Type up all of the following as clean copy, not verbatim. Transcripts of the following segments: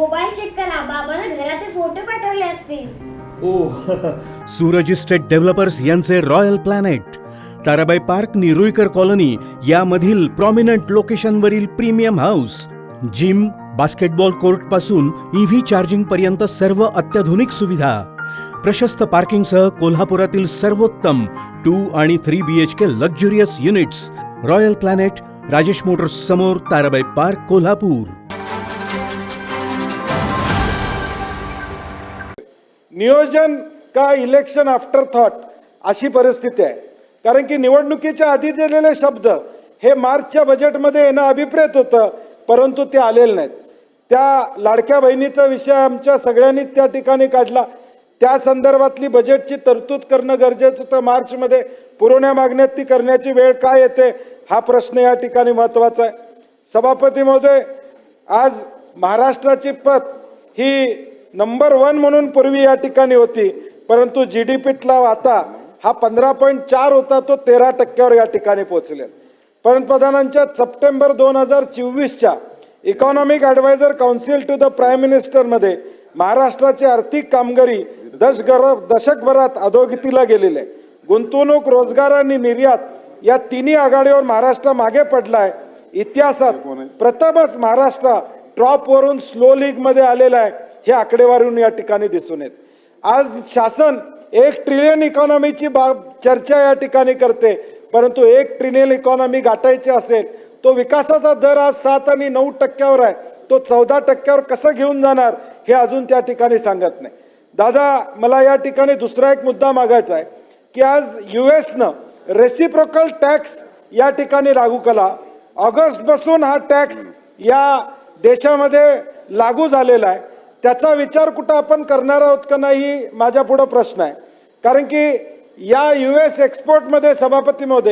Mobile check करा, बाबांना घराचे फोटो पाठवले असतील. सूरज इस्टेट डेव्हलपर्स यांचे royal planet, Tarabai park, Niruikar colony यामधील प्रॉमिनंट लोकेशनवरील premium house. Gym, basketball court पासून EV चार्जिंग पर्यंत सर्व अत्याधुनिक सुविधा. प्रशस्त पार्किंगसह कोल्हापुरातील सर्वोत्तम 2 आणि 3 BHK luxurious units. Royal planet, Rajesh Motors समोर, ताराबाई पार्क, कोल्हापूर. नियोजन का इलेक्शन आफ्टर थॉट अशी परिस्थिती आहे. कारण की निवडणुकीच्या आधी दिलेले शब्द हे मार्चच्या बजेटमध्ये येणं अभिप्रेत होतं, परंतु ते आलेले नाहीत. त्या लाडक्या बहिणीचा विषय आमच्या सगळ्यांनीच त्या ठिकाणी काढला. त्या संदर्भातली बजेटची तरतूद करणं गरजेचं होतं. मार्चमध्ये पुरवण्या मागण्यात ती करण्याची वेळ काय येते हा प्रश्न या ठिकाणी महत्त्वाचा आहे. सभापती महोदय, आज महाराष्ट्राची पत ही नंबर 1 म्हणून पूर्वी या ठिकाणी होती, परंतु GDPतला आता हा 15.4 होता, तो 13% या ठिकाणी पोहोचले. पंतप्रधानांच्या सप्टेंबर 2024च्या economic adviser council to the prime मिनिस्टरमध्ये महाराष्ट्राची आर्थिक कामगिरी दशकभरात अधोगतीला गेलेली आहे. गुंतवणूक, रोजगार आणि निर्यात या तिन्ही आघाडीवर महाराष्ट्र मागे पडला आहे. इतिहासात प्रथमच महाराष्ट्र टॉपवरून स्लो लीगमध्ये आलेला आहे. हे आकडेवारीवरून या ठिकाणी दिसून येत. आज शासन 1 ट्रिलियन इकॉनॉमीची चर्चा या ठिकाणी करते, परंतु 1 ट्रिलियन इकॉनॉमी गाठायची असेल तो विकासाचा दर आज 7 आणि 9% आहे, तो 14% कसं घेऊन जाणार हे अजून त्या ठिकाणी सांगत नाही. दादा, मला या ठिकाणी दुसरा एक मुद्दा मागायचा आहे की आज USनं रेसिप्रोकल टॅक्स या ठिकाणी लागू केला. ऑगस्टपासून हा टॅक्स या देशामध्ये लागू झालेला आहे. त्याचा विचार कुठं आपण करणार आहोत का नाही माझ्या पुढं प्रश्न आहे. कारण की या US एक्सपोर्टमध्ये सभापती महोदय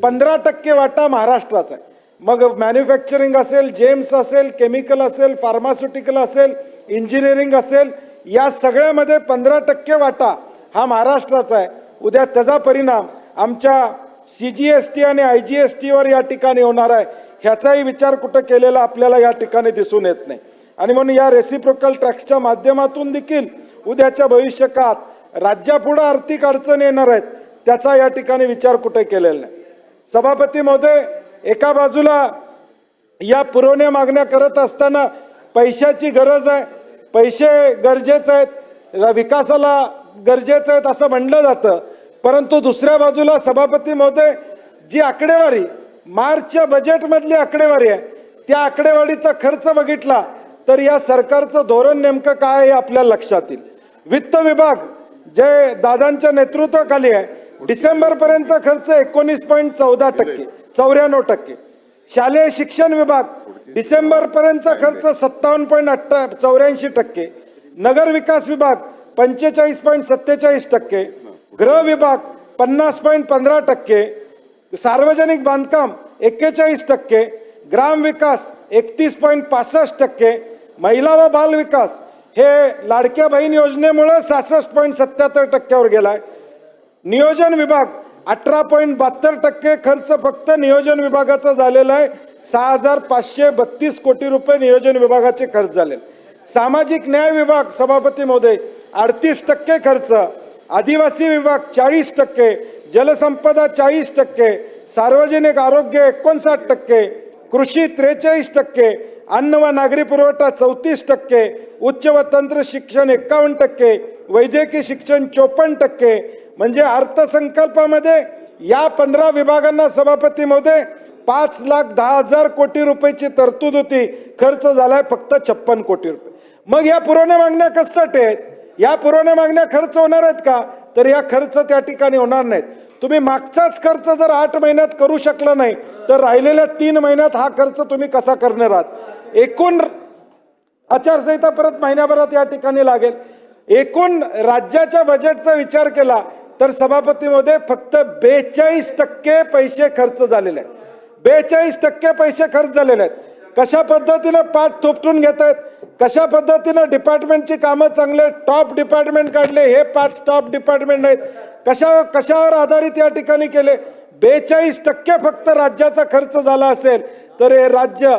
15% वाटा महाराष्ट्राचा आहे. मग मॅन्युफॅक्चरिंग असेल, जेम्स असेल, केमिकल असेल, फार्मास्युटिकल असेल, इंजिनिअरिंग असेल, या सगळ्यामध्ये 15% वाटा हा महाराष्ट्राचा आहे. उद्या त्याचा परिणाम आमच्या CGST आणि IGSTवर या ठिकाणी होणार आहे. ह्याचाही विचार कुठं केलेला आपल्याला या ठिकाणी दिसून येत नाही. आणि म्हणून या रेसिप्रोकल टॅक्सच्या माध्यमातून देखील उद्याच्या भविष्यकाळात राज्यापुढे आर्थिक अडचणी येणार आहेत, त्याचा या ठिकाणी विचार कुठे केलेला नाही. सभापती महोदय, एका बाजूला या पुरवण्या मागण्या करत असताना पैशाची गरज आहे, पैसे गरजेचे आहेत, विकासाला गरजेचे आहेत असं म्हणलं जातं, परंतु दुसऱ्या बाजूला सभापती महोदय जी आकडेवारी मार्चच्या बजेटमधली आकडेवारी आहे त्या आकडेवारीचा खर्च बघितला तर या सरकारचं धोरण नेमकं काय आहे आपल्याला लक्षात येईल. वित्त विभाग जे दादांच्या नेतृत्वाखाली आहे, डिसेंबरपर्यंतचा खर्च 19.14%. शालेय शिक्षण विभाग डिसेंबरपर्यंतचा खर्च 57.84%. नगर विकास विभाग 45.47%. गृह विभाग 50.15%. सार्वजनिक बांधकाम 41%. ग्राम विकास 31.65%. महिला व बाल विकास हे लाडक्या बहीण योजनेमुळे 66.77%वर गेलाय. नियोजन विभाग 18.72% खर्च फक्त नियोजन विभागाचा झालेला आहे. 6,532 कोटी रुपये नियोजन विभागाचे खर्च झाले. सामाजिक न्याय विभाग सभापती महोदय 38% खर्च. आदिवासी विभाग 40%. जलसंपदा 40%. सार्वजनिक आरोग्य 59%. कृषी 43%. अन्न व नागरी पुरवठा 34%. उच्च व तंत्र शिक्षण 51%. वैद्यकीय शिक्षण 54%. म्हणजे अर्थसंकल्पामध्ये या 15 विभागांना सभापती महोदय 5,10,000 कोटी रुपयाची तरतूद होती. खर्च झालाय फक्त 56 कोटी रुपये. मग या पुरवण्या मागण्या कशासाठी आहेत? या पुरवण्या मागण्या खर्च होणार आहेत का? तर या खर्च त्या ठिकाणी होणार नाहीत. तुम्ही मागचाच खर्च जर 8 महिन्यात करू शकला नाही तर राहिलेल्या 3 महिन्यात हा खर्च तुम्ही कसा करणार आहात? एकूण आचारसंहिता परत महिन्याभरात या ठिकाणी लागेल. एकूण राज्याच्या बजेटचा विचार केला तर सभापती महोदय फक्त 42% पैसे खर्च झालेले आहेत. 42% पैसे खर्च झालेले आहेत. कशा पद्धतीने पाठ थोपटून घेत आहेत, कशा पद्धतीने डिपार्टमेंटची कामं चांगले टॉप डिपार्टमेंट काढले, हे 5 टॉप डिपार्टमेंट आहेत, कशावर आधारित या ठिकाणी केले. 42% फक्त राज्याचा खर्च झाला असेल तर हे राज्य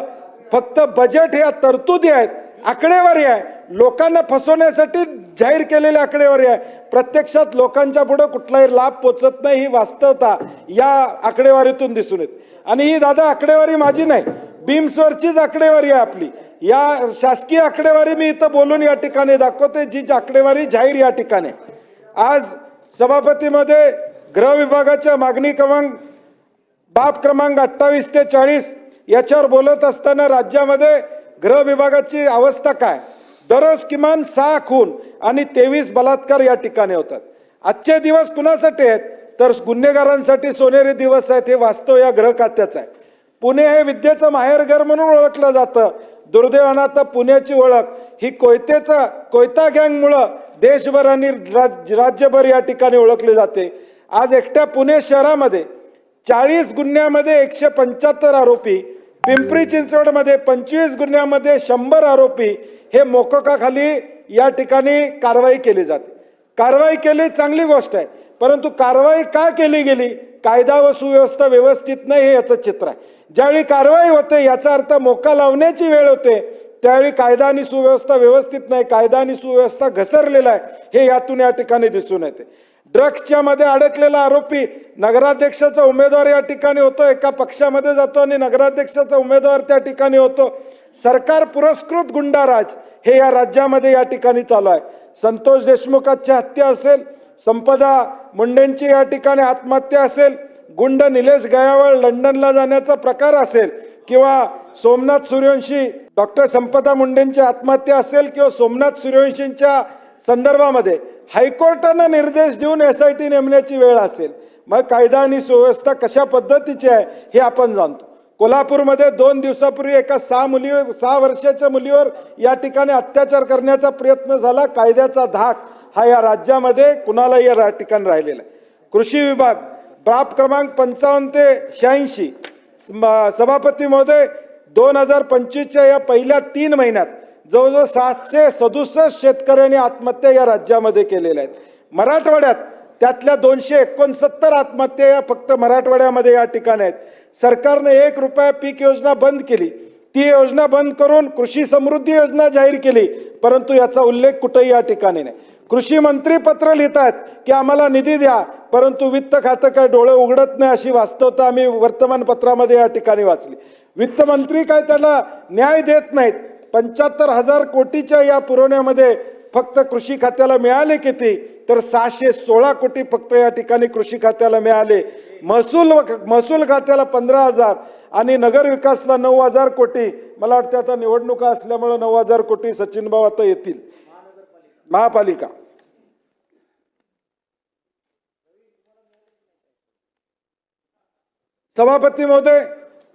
फक्त बजेट ह्या तरतुदी आहेत आकडेवारी आहे, लोकांना फसवण्यासाठी जाहीर केलेली आकडेवारी आहे. प्रत्यक्षात लोकांच्या पुढे कुठलाही लाभ पोचत नाही, ही वास्तवता या आकडेवारीतून दिसून येते. आणि ही दादा आकडेवारी माझी नाही, बीम्सवरचीच आकडेवारी आहे आपली. या शासकीय आकडेवारी मी इथं बोलून या ठिकाणी दाखवते, जी आकडेवारी जाहीर या ठिकाणी. आज सभापतीमध्ये गृह विभागाच्या मागणी बाब क्रमांक 28 ते 40 याच्यावर बोलत असताना राज्यामध्ये गृह विभागाची अवस्था काय, दररोज किमान 6 खून आणि 23 बलात्कार या ठिकाणी होतात. आजचे दिवस कुणासाठी आहेत तर गुन्हेगारांसाठी सोनेरी दिवस आहेत. हे वास्तव या गृह खात्याचं आहे. पुणे हे विद्येचं माहेरघर म्हणून ओळखलं जातं. दुर्दैवानं आता पुण्याची ओळख ही कोयता गँगमुळं देशभर आणि राज्यभर या ठिकाणी ओळखली जाते. आज एकट्या पुणे शहरामध्ये 40 गुन्ह्यामध्ये 175 आरोपी, पिंपरी चिंचवडमध्ये 25 गुन्ह्यामध्ये 100 आरोपी हे मोकोकाखाली या ठिकाणी कारवाई केली जाते. कारवाई केली चांगली गोष्ट आहे, परंतु कारवाई का केली गेली, कायदा व सुव्यवस्था व्यवस्थित नाही हे याचं चित्र आहे. ज्यावेळी कारवाई होते याचा अर्थ मोका लावण्याची वेळ होते, त्यावेळी कायदा आणि सुव्यवस्था व्यवस्थित नाही, कायदा आणि सुव्यवस्था घसरलेला आहे हे यातून या ठिकाणी दिसून येते. ड्रग्सच्या मध्ये अडकलेला आरोपी नगराध्यक्षाचा उमेदवार या ठिकाणी होतो, एका पक्षामध्ये जातो आणि नगराध्यक्षाचा उमेदवार त्या ठिकाणी होतो. सरकार पुरस्कृत गुंडाराज हे या राज्यामध्ये या ठिकाणी चालू आहे. संतोष देशमुखांची हत्या असेल, संपदा मुंडेंची या ठिकाणी आत्महत्या असेल, गुंड निलेश गयावळ लंडनला जाण्याचा प्रकार असेल, किंवा सोमनाथ सूर्यवंशी डॉक्टर संपदा मुंडेंची आत्महत्या असेल, किंवा सोमनाथ सूर्यवंशींच्या संदर्भामध्ये हायकोर्टानं निर्देश देऊन SIT नेमण्याची वेळ असेल, मग कायदा आणि सुव्यवस्था कशा पद्धतीची आहे हे आपण जाणतो. कोल्हापूरमध्ये 2 दिवसापूर्वी एका 6 वर्षाच्या मुलीवर या ठिकाणी अत्याचार करण्याचा प्रयत्न झाला. कायद्याचा धाक हा या राज्यामध्ये कुणालाही या ठिकाणी राहिलेला आहे. कृषी विभाग बाब क्रमांक 55 ते 86 सभापती महोदय 2025च्या या पहिल्या 3 महिन्यात जवळजवळ 767 शेतकऱ्यांनी आत्महत्या या राज्यामध्ये केलेल्या आहेत. मराठवाड्यात त्यातल्या 269 आत्महत्या या फक्त मराठवाड्यामध्ये या ठिकाणी आहेत. सरकारने 1 रुपया पीक योजना बंद केली. ती योजना बंद करून कृषी समृद्धी योजना जाहीर केली, परंतु याचा उल्लेख कुठेही या ठिकाणी नाही. कृषी मंत्री पत्र लिहितात की आम्हाला निधी द्या, परंतु वित्त खातं काय डोळे उघडत नाही, अशी वास्तवता आम्ही वर्तमानपत्रामध्ये या ठिकाणी वाचली. वित्त मंत्री काय त्याला न्याय देत नाहीत. 75,000 कोटीच्या या पुरवण्यामध्ये फक्त कृषी खात्याला मिळाले किती तर 616 कोटी फक्त या ठिकाणी कृषी खात्याला मिळाले. महसूल खात्याला 15,000 आणि नगर विकासला 9,000 कोटी. मला वाटतं आता निवडणुका असल्यामुळे 9,000 कोटी सचिन भाऊ आता येतील. महापालिका सभापती महोदय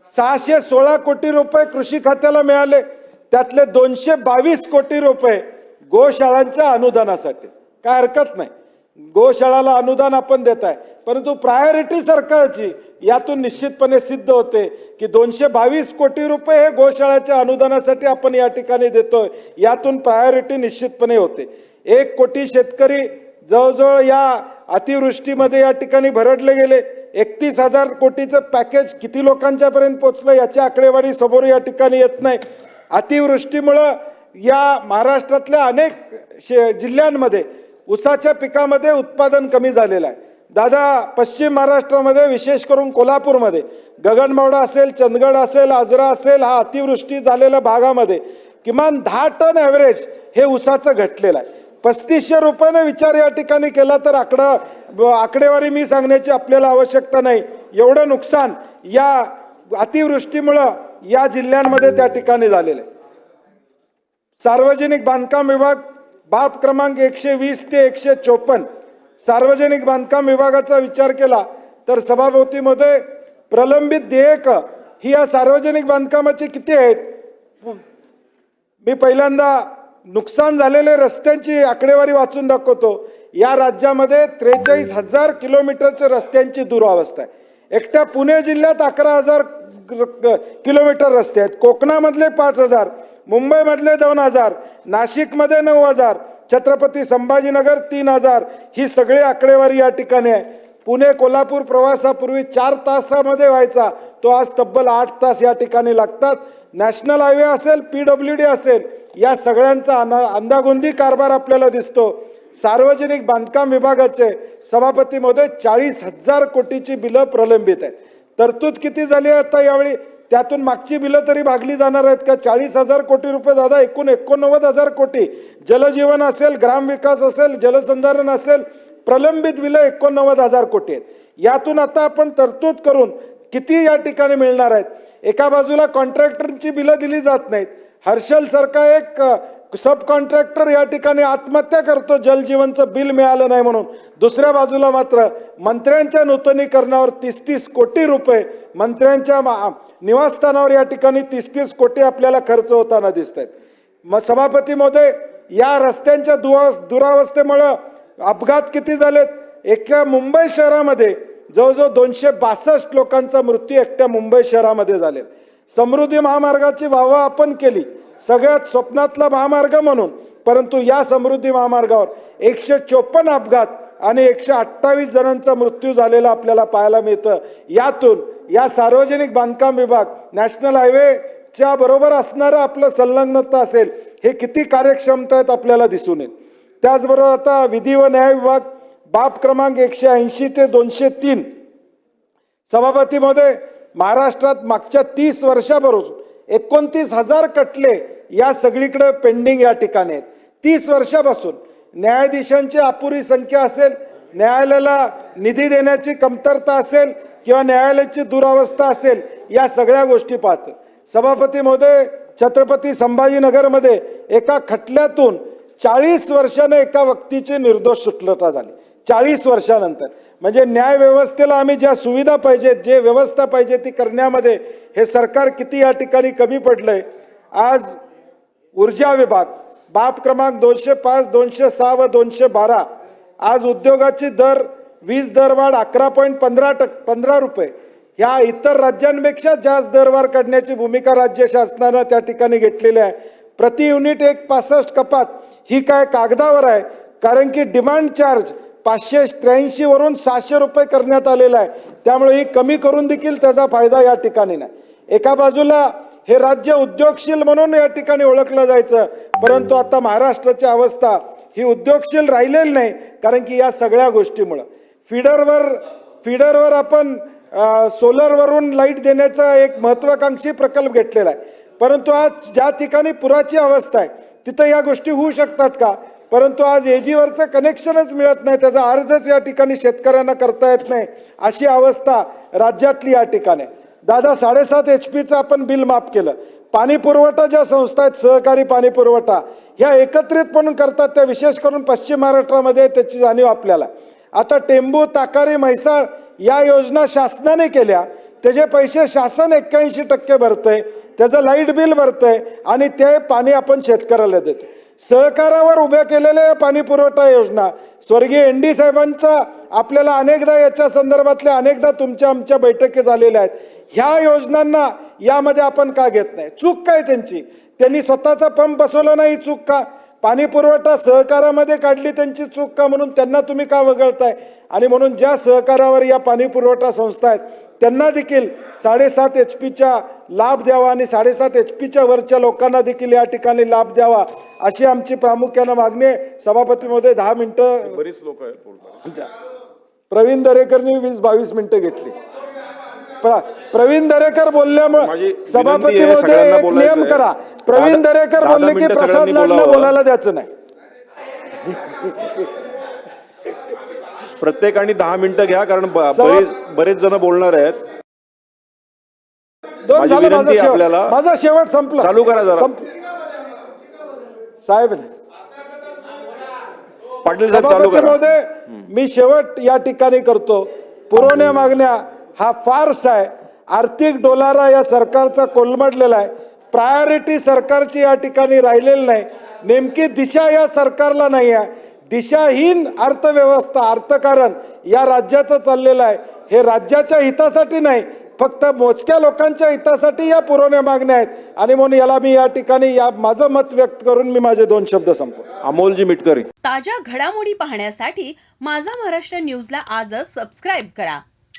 616 कोटी रुपये कृषी खात्याला मिळाले. त्यातले 222 कोटी रुपये गोशाळांच्या अनुदानासाठी. काय हरकत नाही, गोशाळाला अनुदान आपण देत आहे, परंतु प्रायोरिटी सरकारची यातून निश्चितपणे सिद्ध होते की 222 कोटी रुपये हे गोशाळाच्या अनुदानासाठी आपण या ठिकाणी देतोय. यातून प्रायोरिटी निश्चितपणे होते. 1 कोटी शेतकरी जवळजवळ या अतिवृष्टीमध्ये या ठिकाणी भरडले गेले. 31,000 कोटीचं पॅकेज किती लोकांच्या पर्यंत पोहोचलं याची आकडेवारी समोर या ठिकाणी येत नाही. अतिवृष्टीमुळं या महाराष्ट्रातल्या अनेक जिल्ह्यांमध्ये ऊसाच्या पिकामध्ये उत्पादन कमी झालेलं आहे. दादा पश्चिम महाराष्ट्रामध्ये विशेष करून कोल्हापूरमध्ये गगनबावडा असेल, चंदगड असेल, आजरा असेल, हा अतिवृष्टी झालेल्या भागामध्ये किमान 10 टन ॲव्हरेज हे ऊसाचं घटलेलं आहे. 3500 रुपयाने विचार या ठिकाणी केला तर आकडेवारी मी सांगण्याची आपल्याला आवश्यकता नाही. एवढं नुकसान या अतिवृष्टीमुळं या जिल्ह्यांमध्ये त्या ठिकाणी झालेलं आहे. सार्वजनिक बांधकाम विभाग बाब क्रमांक 120 ते 154 सार्वजनिक बांधकाम विभागाचा विचार केला तर सभापतीमध्ये प्रलंबित देयक ही या सार्वजनिक बांधकामाची किती आहेत. मी पहिल्यांदा नुकसान झालेले रस्त्यांची आकडेवारी वाचून दाखवतो. या राज्यामध्ये 43,000 किलोमीटरच्या रस्त्यांची दुरावस्था आहे. एकट्या पुणे जिल्ह्यात 11,000 किलोमीटर रस्ते आहेत. कोकणामधले 5,000, मुंबईमधले 2,000, नाशिकमध्ये 9,000, छत्रपती संभाजीनगर 3,000 ही सगळी आकडेवारी या ठिकाणी आहे. पुणे कोल्हापूर प्रवासापूर्वी 4 तासामध्ये व्हायचा तो आज तब्बल 8 तास या ठिकाणी लागतात. नॅशनल हायवे असेल, PWD असेल, या सगळ्यांचा अंदागोंदी कारभार आपल्याला दिसतो. सार्वजनिक बांधकाम विभागाचे सभापती महोदय 40,000 कोटीची बिलं प्रलंबित आहेत. तरतूद किती झाली आहे आता यावेळी? त्यातून मागची बिलं तरी भागली जाणार आहेत का? 40,000 कोटी रुपये दादा, एकूण 89,000 कोटी. जलजीवन असेल, ग्रामविकास असेल, जलसंधारण असेल, प्रलंबित बिलं 89,000 कोटी आहेत. यातून आता आपण तरतूद करून किती या ठिकाणी मिळणार आहेत? एका बाजूला कॉन्ट्रॅक्टरची बिलं दिली जात नाहीत. हर्षल सारखा एक सब कॉन्ट्रॅक्टर या ठिकाणी आत्महत्या करतो जलजीवनचं बिल मिळालं नाही म्हणून. दुसऱ्या बाजूला मात्र मंत्र्यांच्या नूतनीकरणावर 30-30 कोटी रुपये, मंत्र्यांच्या निवासस्थानावर या ठिकाणी 30-30 कोटी आपल्याला खर्च होताना दिसत आहेत. मग सभापती महोदय, या रस्त्यांच्या दुरावस्थेमुळं अपघात किती झालेत? एकट्या मुंबई शहरामध्ये जवळजवळ 262 लोकांचा मृत्यू एकट्या मुंबई शहरामध्ये झाले. समृद्धी महामार्गाची वाहवा आपण केली, सगळ्यात स्वप्नातला महामार्ग म्हणून, परंतु या समृद्धी महामार्गावर 154 अपघात आणि 128 जणांचा मृत्यू झालेला आपल्याला पाहायला मिळतं. यातून या सार्वजनिक बांधकाम विभाग, नॅशनल हायवेच्या बरोबर असणारं आपलं संलग्नता असेल, हे किती कार्यक्षमता आहेत आपल्याला दिसून येईल. त्याचबरोबर आता विधी व न्याय विभाग बाब क्रमांक 180 ते 203. सभापती महोदय, महाराष्ट्रात मागच्या 30 वर्षापासून 29,000 खटले या सगळीकडे पेंडिंग या ठिकाणी आहेत. 30 वर्षापासून न्यायाधीशांची अपुरी संख्या असेल, न्यायालयाला निधी देण्याची कमतरता असेल किंवा न्यायालयाची दुरावस्था असेल, या सगळ्या गोष्टी पाहतो. सभापती महोदय, छत्रपती संभाजीनगरमध्ये एका खटल्यातून 40 वर्षाने एका व्यक्तीची निर्दोष सुटका झाली. 40 वर्षानंतर. म्हणजे न्याय व्यवस्थेला आम्ही ज्या सुविधा पाहिजेत, जे व्यवस्था पाहिजे ती करण्यामध्ये हे सरकार किती या ठिकाणी कमी पडलंय. आज ऊर्जा विभाग बाब क्रमांक 205, 206 व 212. आज उद्योगाची वीज दरवाढ 11.15 रुपये. ह्या इतर राज्यांपेक्षा जास्त दरवाढ काढण्याची भूमिका राज्य शासनानं त्या ठिकाणी घेतलेली आहे. प्रति युनिट 1.65 कपात ही काय कागदावर आहे, कारण की डिमांड चार्ज 583 वरून 600 रुपये करण्यात आलेला आहे. त्यामुळे ही कमी करून देखील त्याचा फायदा या ठिकाणी नाही. एका बाजूला हे राज्य उद्योगशील म्हणून या ठिकाणी ओळखलं जायचं, परंतु आता महाराष्ट्राची अवस्था ही उद्योगशील राहिलेली नाही, कारण की या सगळ्या गोष्टीमुळं फीडरवर आपण सोलरवरून लाईट देण्याचा एक महत्त्वाकांक्षी प्रकल्प घेतलेला आहे. परंतु आज ज्या ठिकाणी पुराची अवस्था आहे तिथं या गोष्टी होऊ शकतात का? परंतु आज एजीवरचं कनेक्शनच मिळत नाही, त्याचा अर्जच या ठिकाणी शेतकऱ्यांना करता येत नाही, अशी अवस्था राज्यातली या ठिकाणी. दादा 7.5 HP आपण बिल माफ केलं. पाणी पुरवठा ज्या संस्था आहेत, सहकारी पाणी पुरवठा, ह्या एकत्रित म्हणून करतात, त्या विशेष करून पश्चिम महाराष्ट्रामध्ये त्याची जाणीव आपल्याला. आता टेंबू, ताकारी, म्हैसाळ या योजना शासनाने केल्या, त्याचे पैसे शासन 81% भरतंय, त्याचं लाईट बिल भरतंय आणि ते पाणी आपण शेतकऱ्याला देतो. सहकारावर उभ्या केलेल्या पाणी पुरवठा योजना स्वर्गीय ND साहेबांचा आपल्याला अनेकदा याच्या संदर्भातल्या अनेकदा तुमच्या आमच्या बैठकी झालेल्या आहेत. ह्या योजनांना यामध्ये आपण का घेत नाही? चूक काय त्यांची? त्यांनी स्वतःचा पंप बसवला नाही, चूक का? पाणी पुरवठा सहकारामध्ये काढली, त्यांची चूक का? म्हणून त्यांना तुम्ही का वगळताय? आणि म्हणून ज्या सहकारावर या पाणी पुरवठा संस्था आहेत त्यांना देखील 7.5 HPचा लाभ द्यावा आणि 7.5 HPच्या वरच्या लोकांना देखील या ठिकाणी लाभ द्यावा, अशी आमची प्रामुख्यानं मागणी आहे. सभापती महोदय 10 मिनिटं. बरीच लोक आहेत. प्रवीण दरेकरनी 20-22 मिनिटं घेतली. प्रवीण दरेकर बोलल्यामुळे सभापती महोदय एक नियम करा, प्रवीण दरेकर बोलले की प्रसाद लाडला बोलायला द्यायचं नाही. प्रत्येकाने 10 मिनिटं घ्या, कारण बरेच जण बोलणार आहेत. माझा शेवट संपला. चालू करा जरा. साहेब पाटील साहेब चालू करा. मी शेवट या ठिकाणी करतो. पुरवण्या मागण्या हा फार्स आहे, आर्थिक डोलारा या सरकारचा कोलमडलेला आहे. प्रायोरिटी सरकारची या ठिकाणी राहिलेली नाही. नेमकी दिशा या सरकारला नाही आहे. दिशाहीन अर्थव्यवस्था, अर्थकारण या राज्याचं चाललेलं आहे. हे राज्याच्या हितासाठी नाही, फक्त मोजक्या लोकांच्या हितासाठी या पुरवण्या मागण्या आहेत. आणि म्हणून याला मी या ठिकाणी माझं मत व्यक्त करून मी माझे 2 शब्द संपवतो. अमोलजी मिटकरी. ताज्या घडामोडी पाहण्यासाठी माझा महाराष्ट्र न्यूजला आजच सबस्क्राईब करा.